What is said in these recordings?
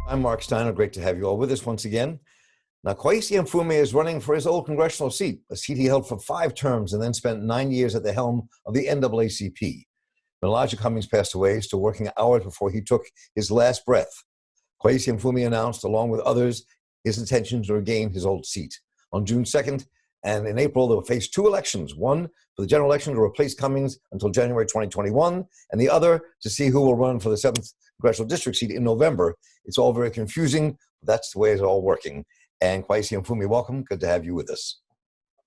I'm Mark Steiner. Great to have you all with us once again. Now, Kweisi Mfume is running for his old congressional seat, a seat he held for 5 terms and then spent 9 years at the helm of the NAACP. When Elijah Cummings passed away, still working hours before he took his last breath, Kweisi Mfume announced, along with others, his intention to regain his old seat. On June 2nd and in April, they will face 2 elections, one for the general election to replace Cummings until January 2021, and the other to see who will run for the 7th congressional district seat in November. It's all very confusing, but that's the way it's all working. And Kweisi Mfume, welcome. Good to have you with us.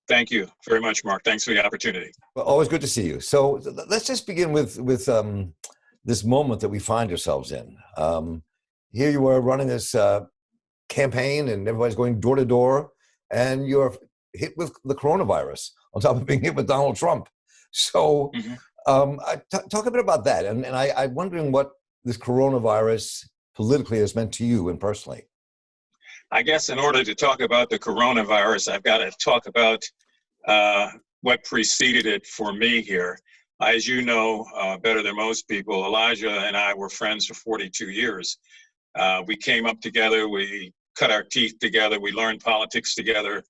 Thank you very much, Mark. Thanks for the opportunity. Well, always good to see you. So let's just begin with this moment that we find ourselves in. Here you are running this campaign, and everybody's going door to door, and you're hit with the coronavirus on top of being hit with Donald Trump. So talk a bit about that. And I'm wondering what this coronavirus politically has meant to you and personally. I guess in order to talk about the coronavirus, I've got to talk about what preceded it for me here. As you know, better than most people, Elijah and I were friends for 42 years. We came up together, we cut our teeth together, we learned politics together.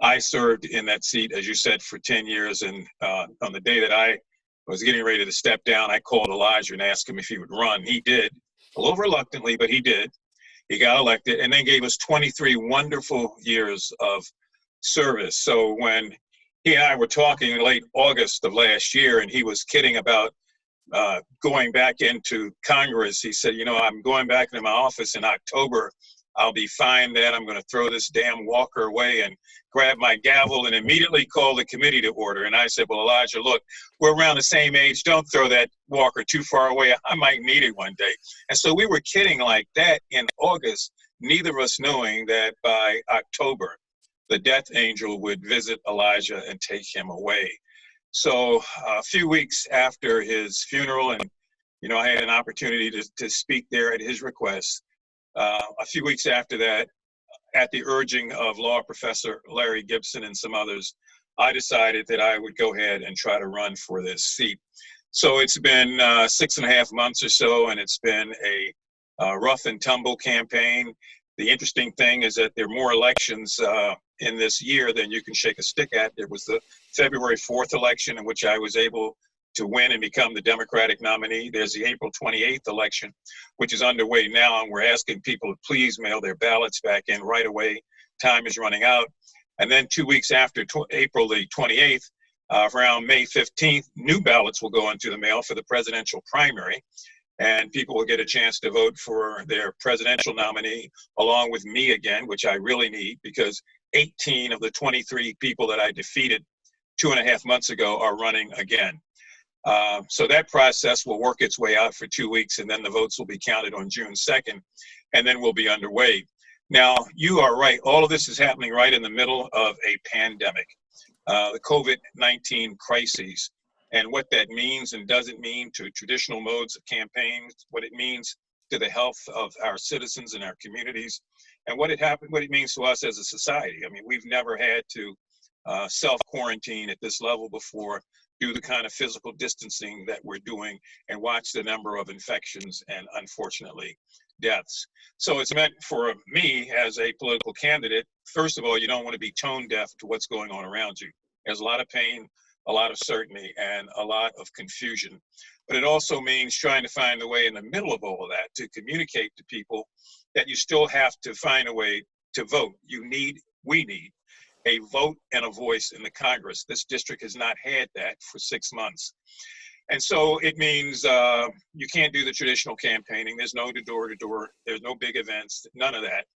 I served in that seat, as you said, for 10 years. And on the day that I was getting ready to step down, I called Elijah and asked him if he would run. He did, a little reluctantly, but he did. He got elected and then gave us 23 wonderful years of service. So when he and I were talking in late August of last year, and he was kidding about going back into Congress, he said, you know, I'm going back into my office in October. I'll be fine then. I'm going to throw this damn walker away and grab my gavel and immediately call the committee to order. And I said, well, Elijah, look, we're around the same age. Don't throw that walker too far away. I might need it one day. And so we were kidding like that in August, neither of us knowing that by October, the death angel would visit Elijah and take him away. So a few weeks after his funeral, and, you know, I had an opportunity to speak there at his request. A few weeks after that, at the urging of law professor Larry Gibson and some others, I decided that I would go ahead and try to run for this seat. So it's been 6.5 months or so, and it's been a rough and tumble campaign. The interesting thing is that there are more elections in this year than you can shake a stick at. There was the February 4th election in which I was able to win and become the Democratic nominee. There's the April 28th election, which is underway now, and we're asking people to please mail their ballots back in right away. Time is running out. And then 2 weeks after April the 28th, around May 15th, new ballots will go into the mail for the presidential primary, and people will get a chance to vote for their presidential nominee along with me again, which I really need, because 18 of the 23 people that I defeated 2.5 months ago are running again. So that process will work its way out for 2 weeks, and then the votes will be counted on June 2nd, and then we'll be underway. Now, you are right. All of this is happening right in the middle of a pandemic, the COVID-19 crisis, and what that means and doesn't mean to traditional modes of campaigns, what it means to the health of our citizens and our communities, and what it means to us as a society. I mean, we've never had to self-quarantine at this level before, do the kind of physical distancing that we're doing, and watch the number of infections and, unfortunately, deaths. So it's meant for me as a political candidate, first of all, you don't want to be tone deaf to what's going on around you. There's a lot of pain, a lot of certainty, and a lot of confusion. But it also means trying to find a way in the middle of all of that to communicate to people that you still have to find a way to vote. We need a vote and a voice in the Congress. This district has not had that for 6 months. And so it means you can't do the traditional campaigning. There's no door-to-door. There's no big events, none of that.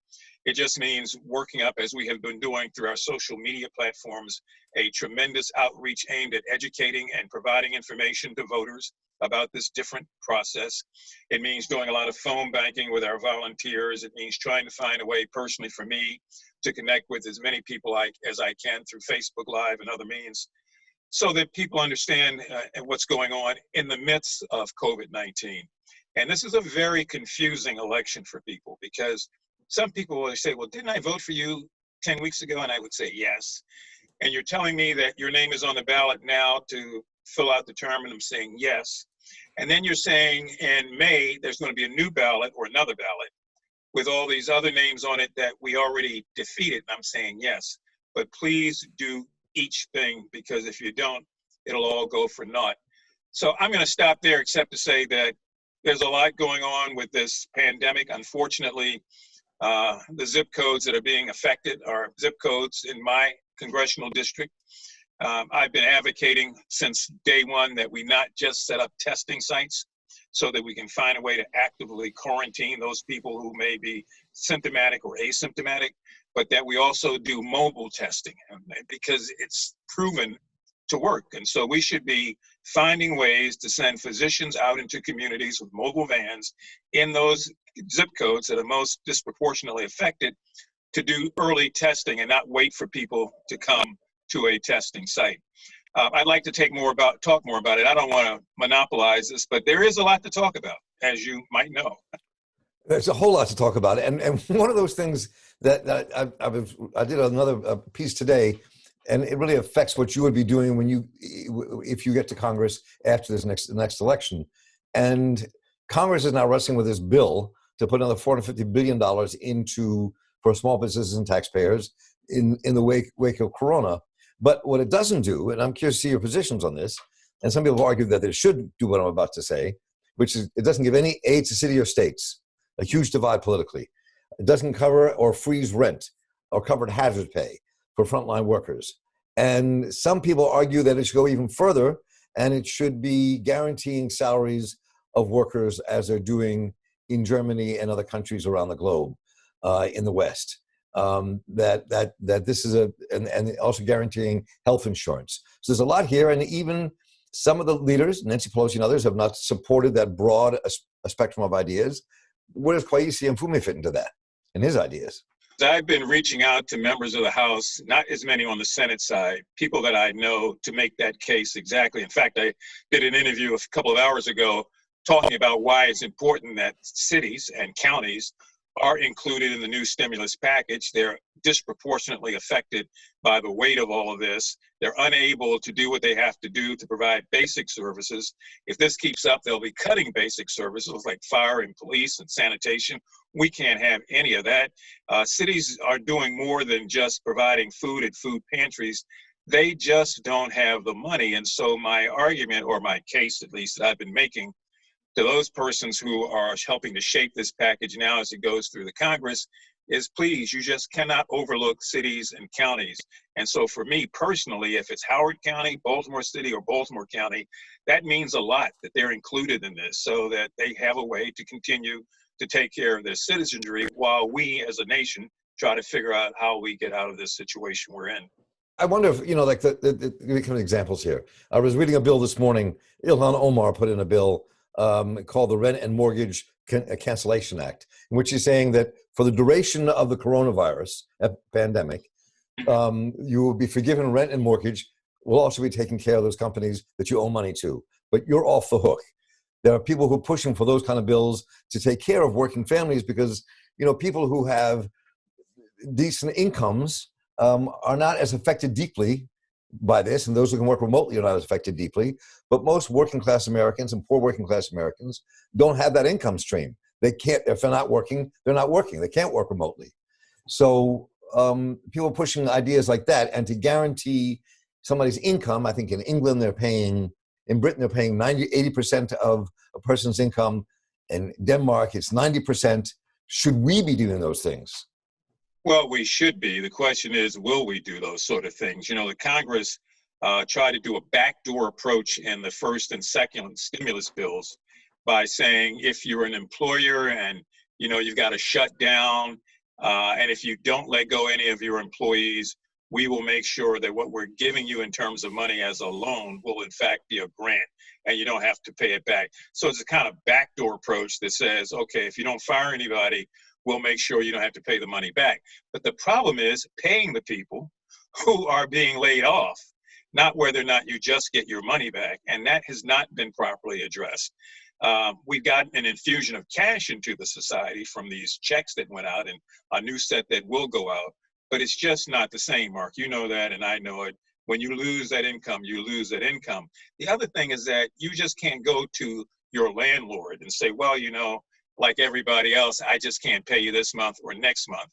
It just means working up, as we have been doing through our social media platforms, a tremendous outreach aimed at educating and providing information to voters about this different process. It means doing a lot of phone banking with our volunteers. It means trying to find a way personally for me to connect with as many people as I can through Facebook Live and other means, so that people understand what's going on in the midst of COVID-19. And this is a very confusing election for people, because some people will say, well, didn't I vote for you 10 weeks ago? And I would say, yes. And you're telling me that your name is on the ballot now to fill out the term, and I'm saying yes. And then you're saying in May, there's going to be a new ballot or another ballot, with all these other names on it that we already defeated? And I'm saying yes, but please do each thing, because if you don't, it'll all go for naught. So I'm going to stop there, except to say that there's a lot going on with this pandemic. Unfortunately, the zip codes that are being affected are zip codes in my congressional district. I've been advocating since day one that we not just set up testing sites so that we can find a way to actively quarantine those people who may be symptomatic or asymptomatic, but that we also do mobile testing, because it's proven to work. And so we should be finding ways to send physicians out into communities with mobile vans in those zip codes that are most disproportionately affected to do early testing and not wait for people to come to a testing site. I'd like to talk more about it. I don't want to monopolize this, but there is a lot to talk about, as you might know. There's a whole lot to talk about. And one of those things that I did another piece today, and it really affects what you would be doing if you get to Congress after this next election. And Congress is now wrestling with this bill to put another $450 billion for small businesses and taxpayers in the wake of Corona. But what it doesn't do, and I'm curious to see your positions on this, and some people have argued that it should do what I'm about to say, which is it doesn't give any aid to city or states, a huge divide politically. It doesn't cover or freeze rent or covered hazard pay for frontline workers. And some people argue that it should go even further, and it should be guaranteeing salaries of workers as they're doing in Germany and other countries around the globe in the West. That this is and also guaranteeing health insurance. So there's a lot here, and even some of the leaders, Nancy Pelosi and others, have not supported that broad a spectrum of ideas. Where does Kweisi Mfume fit into that and his ideas? I've been reaching out to members of the House, not as many on the Senate side, people that I know, to make that case exactly. In fact, I did an interview a couple of hours ago talking about why it's important that cities and counties are included in the new stimulus package. They're disproportionately affected by the weight of all of this. They're unable to do what they have to do to provide basic services. If this keeps up, they'll be cutting basic services like fire and police and sanitation. We can't have any of that. Cities are doing more than just providing food at food pantries. They just don't have the money. And so my argument, or my case at least, that I've been making to those persons who are helping to shape this package now as it goes through the Congress is, please, you just cannot overlook cities and counties. And so for me personally, if it's Howard County, Baltimore City, or Baltimore County, that means a lot that they're included in this so that they have a way to continue to take care of their citizenry while we as a nation try to figure out how we get out of this situation we're in. I wonder if, like give me examples here. I was reading a bill this morning. Ilhan Omar put in a bill called the Rent and Mortgage Cancellation Act, in which he's saying that for the duration of the coronavirus pandemic, you will be forgiven rent and mortgage. Will also be taking care of those companies that you owe money to, but you're off the hook. There are people who are pushing for those kind of bills to take care of working families because, people who have decent incomes are not as affected deeply by this, and those who can work remotely are not as affected deeply. But most working class Americans and poor working class Americans don't have that income stream. They can't, if they're not working, they're not working. They can't work remotely. So people pushing ideas like that, and to guarantee somebody's income, I think in England in Britain they're paying 80% of a person's income. In Denmark, it's 90%. Should we be doing those things? Well, we should be. The question is, will we do those sort of things? The Congress tried to do a backdoor approach in the first and second stimulus bills by saying if you're an employer and you've got to shut down, and if you don't let go any of your employees, we will make sure that what we're giving you in terms of money as a loan will in fact be a grant, and you don't have to pay it back. So it's a kind of backdoor approach that says, okay, if you don't fire anybody, we'll make sure you don't have to pay the money back. But the problem is paying the people who are being laid off, not whether or not you just get your money back. And that has not been properly addressed. We've gotten an infusion of cash into the society from these checks that went out and a new set that will go out. But it's just not the same, Mark. You know that, and I know it. When you lose that income, you lose that income. The other thing is that you just can't go to your landlord and say, well, like everybody else, I just can't pay you this month or next month.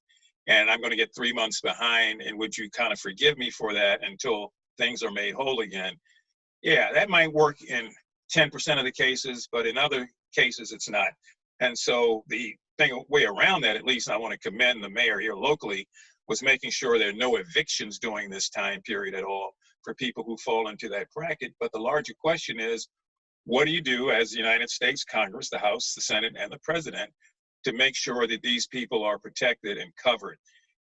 And I'm going to get 3 months behind. And would you kind of forgive me for that until things are made whole again? Yeah, that might work in 10% of the cases, but in other cases, it's not. And so the way around that, at least I want to commend the mayor here locally, was making sure there are no evictions during this time period at all for people who fall into that bracket. But the larger question is, what do you do as the United States Congress, the House, the Senate, and the President to make sure that these people are protected and covered?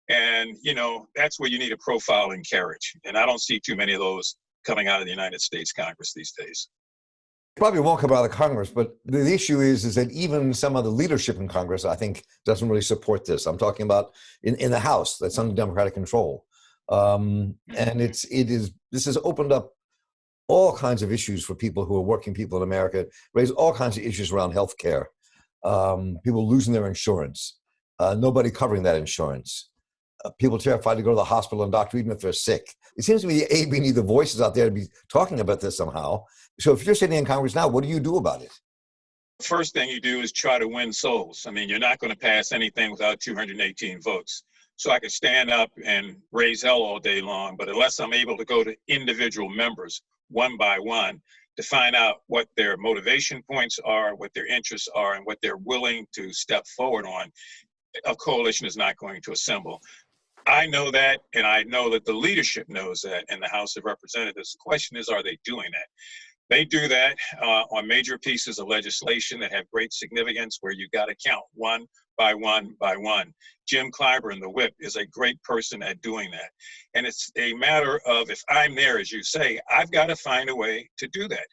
And, you know, that's where you need a profile in carriage. And I don't see too many of those coming out of the United States Congress these days. Probably won't come out of the Congress, but the issue is that even some of the leadership in Congress, I think, doesn't really support this. I'm talking about in the House that's under Democratic control, and this has opened up all kinds of issues for people who are working people in America. Raised all kinds of issues around health care, people losing their insurance, nobody covering that insurance, people terrified to go to the hospital and doctor even if they're sick. It seems to me we need the voices out there to be talking about this somehow. So if you're sitting in Congress now, what do you do about it? First thing you do is try to win souls. I mean, you're not going to pass anything without 218 votes. So I could stand up and raise hell all day long, but unless I'm able to go to individual members one by one to find out what their motivation points are, what their interests are, and what they're willing to step forward on, a coalition is not going to assemble. I know that, and I know that the leadership knows that in the House of Representatives. The question is, are they doing that? They do that on major pieces of legislation that have great significance where you've got to count one by one by one. Jim Clyburn, the whip, is a great person at doing that. And it's a matter of, if I'm there, as you say, I've got to find a way to do that.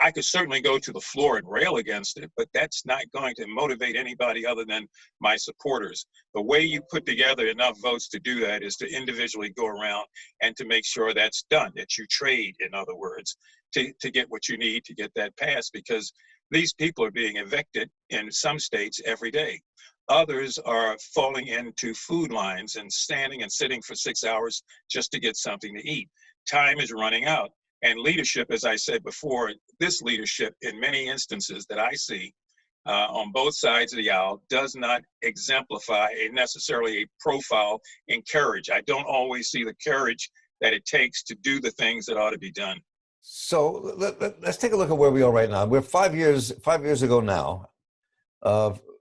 I could certainly go to the floor and rail against it, but that's not going to motivate anybody other than my supporters. The way you put together enough votes to do that is to individually go around and to make sure that's done, that you trade, in other words, to get what you need to get that passed, because these people are being evicted in some states every day. Others are falling into food lines and standing and sitting for 6 hours just to get something to eat. Time is running out. And leadership, as I said before, this leadership in many instances that I see on both sides of the aisle does not exemplify necessarily a profile in courage. I don't always see the courage that it takes to do the things that ought to be done. So let's take a look at where we are right now. We're 5 years ago now.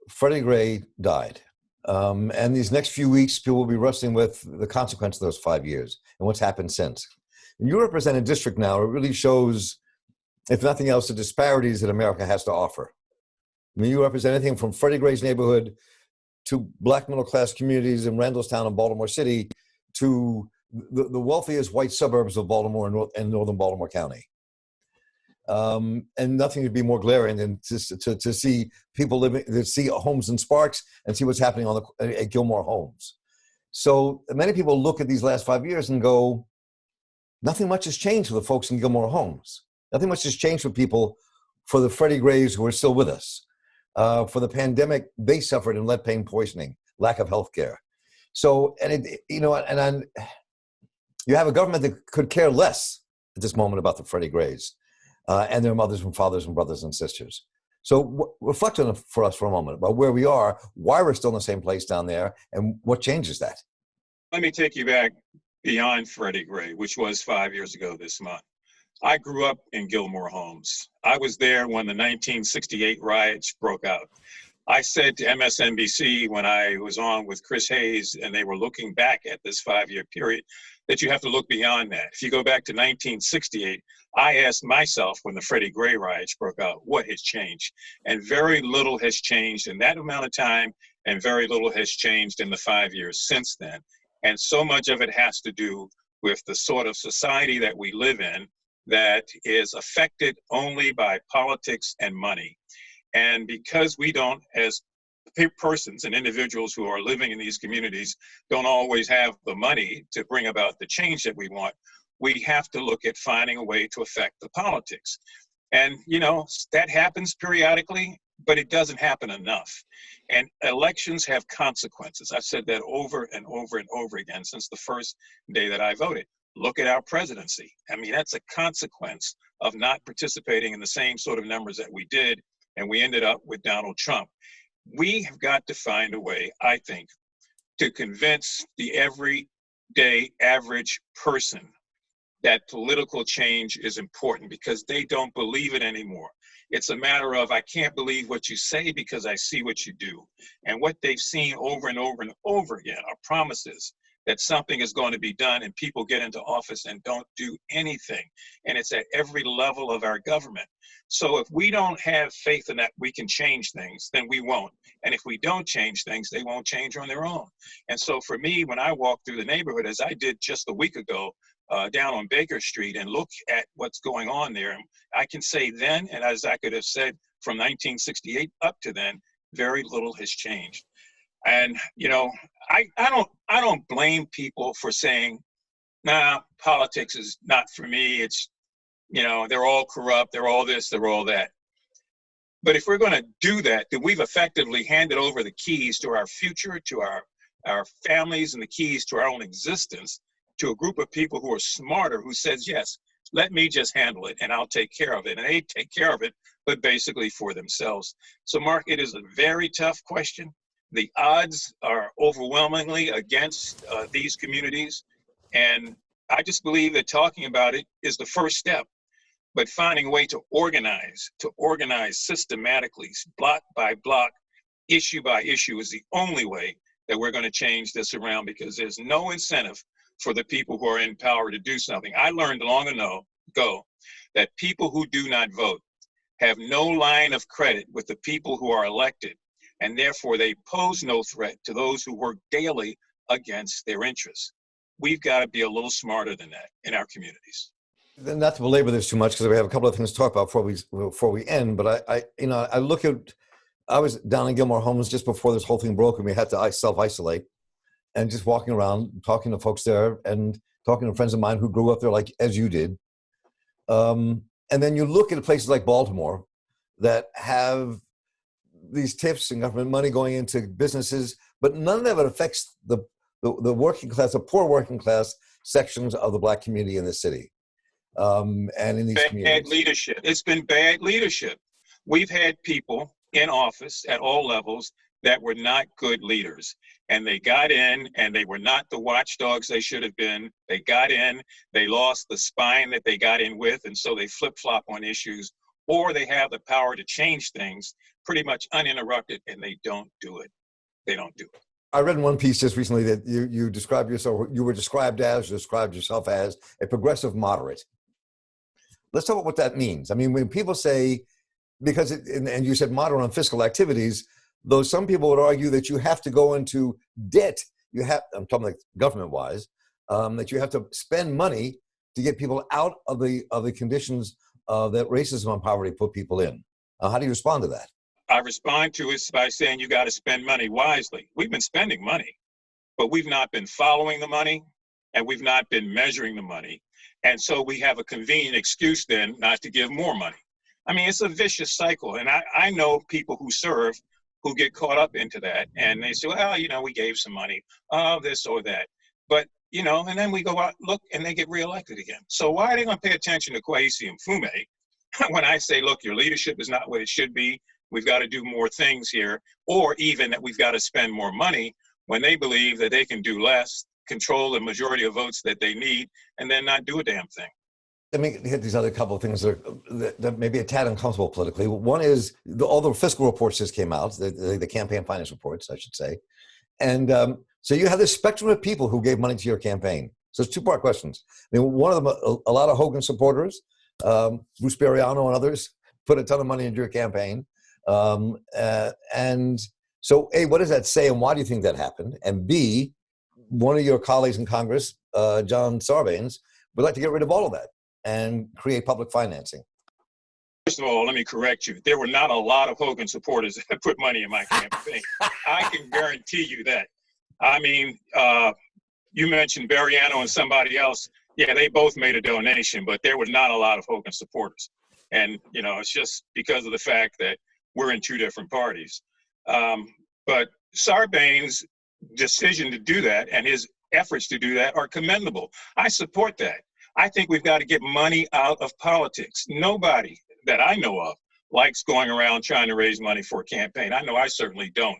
Freddie Gray died. And these next few weeks, people will be wrestling with the consequence of those 5 years and what's happened since. And you represent a district now. It really shows, if nothing else, the disparities that America has to offer. I mean, you represent anything from Freddie Gray's neighborhood to black middle-class communities in Randallstown and Baltimore City to the wealthiest white suburbs of Baltimore and northern Baltimore County. And nothing could be more glaring than to see people living, to see homes in Sparks and see what's happening at Gilmore Homes. So many people look at these last 5 years and go, nothing much has changed for the folks in Gilmore Homes. Nothing much has changed for people, for the Freddie Grays who are still with us. For the pandemic, they suffered in lead paint poisoning, lack of health care. So, you have a government that could care less at this moment about the Freddie Grays and their mothers and fathers and brothers and sisters. So reflect on it for us for a moment about where we are, why we're still in the same place down there, and what changes that. Let me take you back beyond Freddie Gray, which was 5 years ago this month. I grew up in Gilmore Homes. I was there when the 1968 riots broke out. I said to MSNBC when I was on with Chris Hayes and they were looking back at this 5-year period, that you have to look beyond that. If you go back to 1968, I asked myself when the Freddie Gray riots broke out, what has changed? And very little has changed in that amount of time, and very little has changed in the 5 years since then. And so much of it has to do with the sort of society that we live in that is affected only by politics and money. And because we don't, as persons and individuals who are living in these communities, don't always have the money to bring about the change that we want, we have to look at finding a way to affect the politics. And, that happens periodically, but it doesn't happen enough. And elections have consequences. I've said that over and over and over again since the first day that I voted. Look at our presidency. I mean, that's a consequence of not participating in the same sort of numbers that we did and we ended up with Donald Trump. We have got to find a way, I think, to convince the everyday average person that political change is important, because they don't believe it anymore. It's a matter of, I can't believe what you say because I see what you do. And what they've seen over and over and over again are promises that something is going to be done, and people get into office and don't do anything. And it's at every level of our government. So if we don't have faith in that we can change things, then we won't. And if we don't change things, they won't change on their own. And so for me, when I walk through the neighborhood, as I did just a week ago, down on Baker Street, and look at what's going on there, I can say then, and as I could have said from 1968 up to then, very little has changed. And you know, I don't blame people for saying, nah, politics is not for me. It's, you know, they're all corrupt, they're all this, they're all that. But if we're going to do that, then we've effectively handed over the keys to our future, to our families, and the keys to our own existence to a group of people who are smarter, who says, yes, let me just handle it and I'll take care of it. And they take care of it, but basically for themselves. So Mark, it is a very tough question. The odds are overwhelmingly against these communities. And I just believe that talking about it is the first step, but finding a way to organize systematically, block by block, issue by issue, is the only way that we're going to change this around, because there's no incentive for the people who are in power to do something. I learned long ago that people who do not vote have no line of credit with the people who are elected, and therefore they pose no threat to those who work daily against their interests. We've got to be a little smarter than that in our communities. Not to belabor this too much, because we have a couple of things to talk about before we end, but I was down in Gilmore Homes just before this whole thing broke, and we had to self-isolate. And just walking around, talking to folks there, and talking to friends of mine who grew up there, like as you did. And then you look at places like Baltimore that have these tips and government money going into businesses, but none of it affects the working class, the poor working class sections of the Black community in the city. And in these communities. Bad leadership. It's been bad leadership. We've had people in office at all levels that were not good leaders. And they got in, and they were not the watchdogs they should have been. They got in, they lost the spine that they got in with, and so they flip-flop on issues, or they have the power to change things pretty much uninterrupted, and they don't do it. They don't do it. I read in one piece just recently that you described yourself as a progressive moderate. Let's talk about what that means. I mean, when people say, because and you said moderate on fiscal activities, though some people would argue that you have to go into debt. I'm talking like government-wise, that you have to spend money to get people out of the conditions that racism and poverty put people in. How do you respond to that? I respond to it by saying you got to spend money wisely. We've been spending money, but we've not been following the money, and we've not been measuring the money. And so we have a convenient excuse then not to give more money. I mean, it's a vicious cycle. And I know people who serve who get caught up into that, and they say, well, you know, we gave some money, this or that. But, you know, and then we go out, look, and they get reelected again. So why are they going to pay attention to Kweisi Mfume when I say, look, your leadership is not what it should be, we've got to do more things here, or even that we've got to spend more money, when they believe that they can do less, control the majority of votes that they need, and then not do a damn thing. Let me hit these other couple of things that may be a tad uncomfortable politically. One is all the fiscal reports just came out, the campaign finance reports, I should say. And so you have this spectrum of people who gave money to your campaign. So it's two-part questions. I mean, one of them, a lot of Hogan supporters, Bruce Bariano and others, put a ton of money into your campaign. And so A, what does that say, and why do you think that happened? And B, one of your colleagues in Congress, John Sarbanes, would like to get rid of all of that and create public financing. First of all, let me correct you. There were not a lot of Hogan supporters that put money in my campaign. I can guarantee you that. I mean, you mentioned Bariano and somebody else. Yeah, they both made a donation, but there were not a lot of Hogan supporters. And, you know, it's just because of the fact that we're in two different parties. But Sarbanes' decision to do that and his efforts to do that are commendable. I support that. I think we've got to get money out of politics. Nobody that I know of likes going around trying to raise money for a campaign. I know I certainly don't.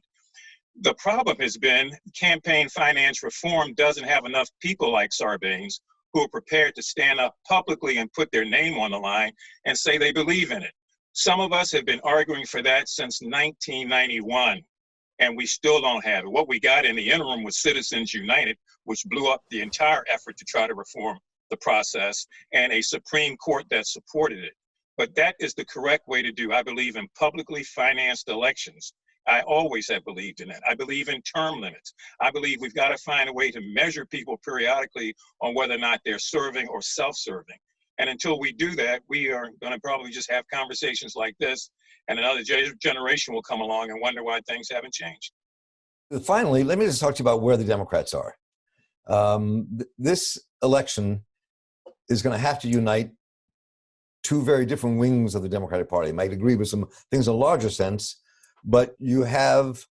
The problem has been campaign finance reform doesn't have enough people like Sarbanes who are prepared to stand up publicly and put their name on the line and say they believe in it. Some of us have been arguing for that since 1991, and we still don't have it. What we got in the interim was Citizens United, which blew up the entire effort to try to reform the process, and a Supreme Court that supported it. But that is the correct way to do. I believe in publicly financed elections. I always have believed in that. I believe in term limits. I believe we've got to find a way to measure people periodically on whether or not they're serving or self-serving. And until we do that, we are going to probably just have conversations like this, and another generation will come along and wonder why things haven't changed. Finally, let me just talk to you about where the Democrats are. This election is going to have to unite two very different wings of the Democratic Party. I might agree with some things in a larger sense, but you have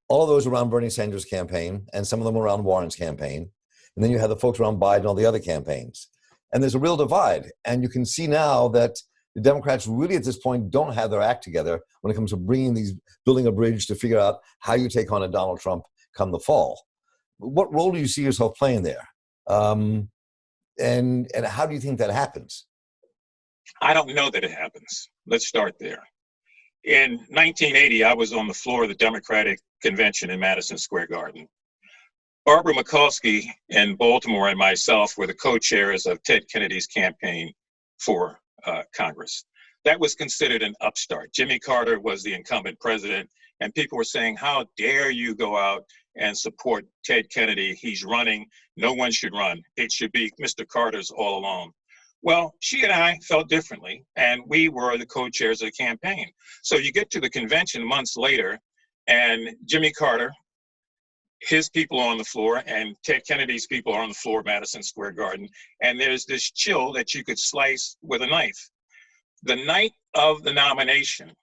all of those around Bernie Sanders' campaign and some of them around Warren's campaign. And then you have the folks around Biden and all the other campaigns. And there's a real divide. And you can see now that the Democrats really at this point don't have their act together when it comes to building a bridge to figure out how you take on a Donald Trump come the fall. What role do you see yourself playing there? And how do you think that happens? I don't know that it happens. Let's start there. In 1980, I was on the floor of the Democratic Convention in Madison Square Garden. Barbara Mikulski in Baltimore and myself were the co-chairs of Ted Kennedy's campaign for Congress. That was considered an upstart. Jimmy Carter was the incumbent president, and people were saying, how dare you go out and support Ted Kennedy? He's running. No one should run. It should be Mr. Carter's all along. Well, she and I felt differently, and we were the co-chairs of the campaign. So you get to the convention months later, and Jimmy Carter, his people are on the floor, and Ted Kennedy's people are on the floor of Madison Square Garden, and there's this chill that you could slice with a knife. The night of the nomination,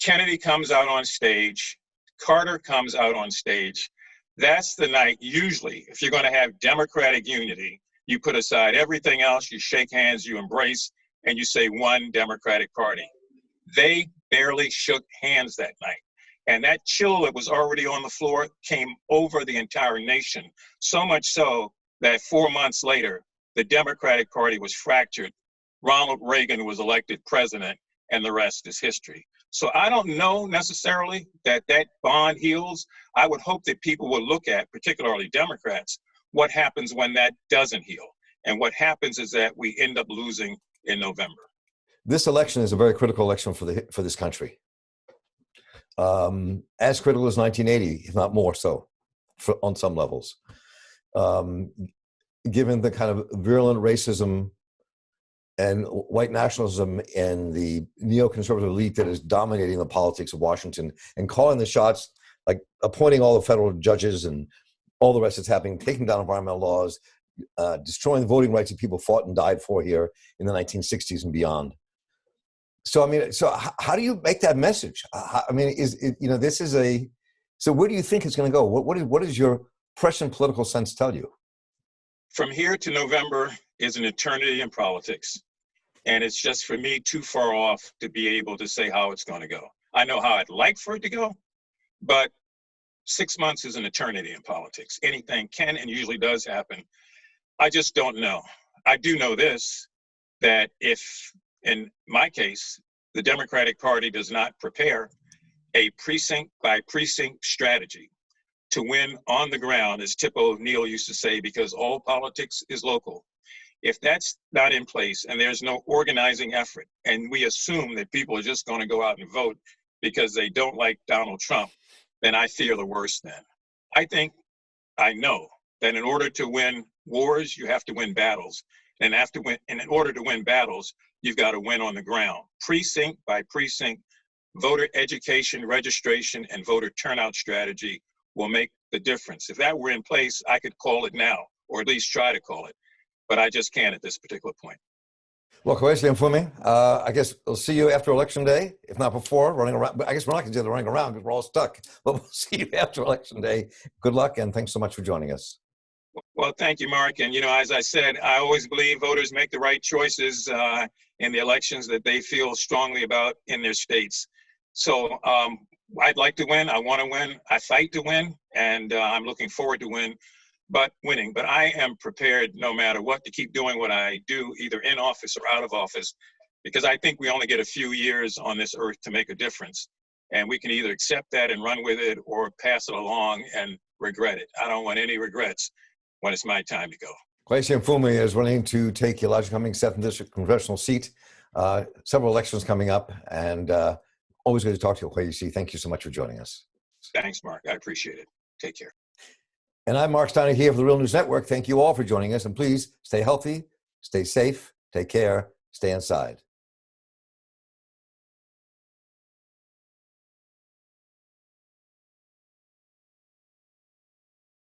Kennedy comes out on stage, Carter comes out on stage. That's the night, usually, if you're going to have Democratic unity, you put aside everything else, you shake hands, you embrace, and you say one Democratic Party. They barely shook hands that night. And that chill that was already on the floor came over the entire nation. So much so that 4 months later, the Democratic Party was fractured. Ronald Reagan was elected president, and the rest is history. So I don't know necessarily that that bond heals. I would hope that people will look at, particularly Democrats, what happens when that doesn't heal. And what happens is that we end up losing in November. This election is a very critical election for this country. As critical as 1980, if not more so, on some levels. Given the kind of virulent racism and white nationalism and the neoconservative elite that is dominating the politics of Washington and calling the shots, like appointing all the federal judges and all the rest that's happening, taking down environmental laws, destroying the voting rights that people fought and died for here in the 1960s and beyond. So, I mean, how do you make that message? I mean, so where do you think it's going to go? What does your prescient political sense tell you? From here to November is an eternity in politics. And it's just, for me, too far off to be able to say how it's going to go. I know how I'd like for it to go, but 6 months is an eternity in politics. Anything can and usually does happen. I just don't know. I do know this, that if, in my case, the Democratic Party does not prepare a precinct by precinct strategy to win on the ground, as Tip O'Neill used to say, because all politics is local. If that's not in place and there's no organizing effort, and we assume that people are just going to go out and vote because they don't like Donald Trump, then I fear the worst then. I know that in order to win wars, you have to win battles. And in order to win battles, you've got to win on the ground. Precinct by precinct, voter education, registration, and voter turnout strategy will make the difference. If that were in place, I could call it now, or at least try to call it. But I just can't at this particular point. Well, Kweisi Mfume, I guess we'll see you after Election Day, if not before, running around. But I guess we're not going to do the running around because we're all stuck. But we'll see you after Election Day. Good luck, and thanks so much for joining us. Well, thank you, Mark. And, as I said, I always believe voters make the right choices in the elections that they feel strongly about in their states. So I'd like to win. I want to win. I fight to win. And I'm looking forward to winning. But I am prepared, no matter what, to keep doing what I do, either in office or out of office, because I think we only get a few years on this earth to make a difference. And we can either accept that and run with it or pass it along and regret it. I don't want any regrets when it's my time to go. Kweisi Mfume is running to take Elijah Cummings' 7th District congressional seat. Several elections coming up, and always good to talk to you, Kweisi. Thank you so much for joining us. Thanks, Mark. I appreciate it. Take care. And I'm Mark Steiner here for the Real News Network. Thank you all for joining us, and please stay healthy, stay safe, take care, stay inside.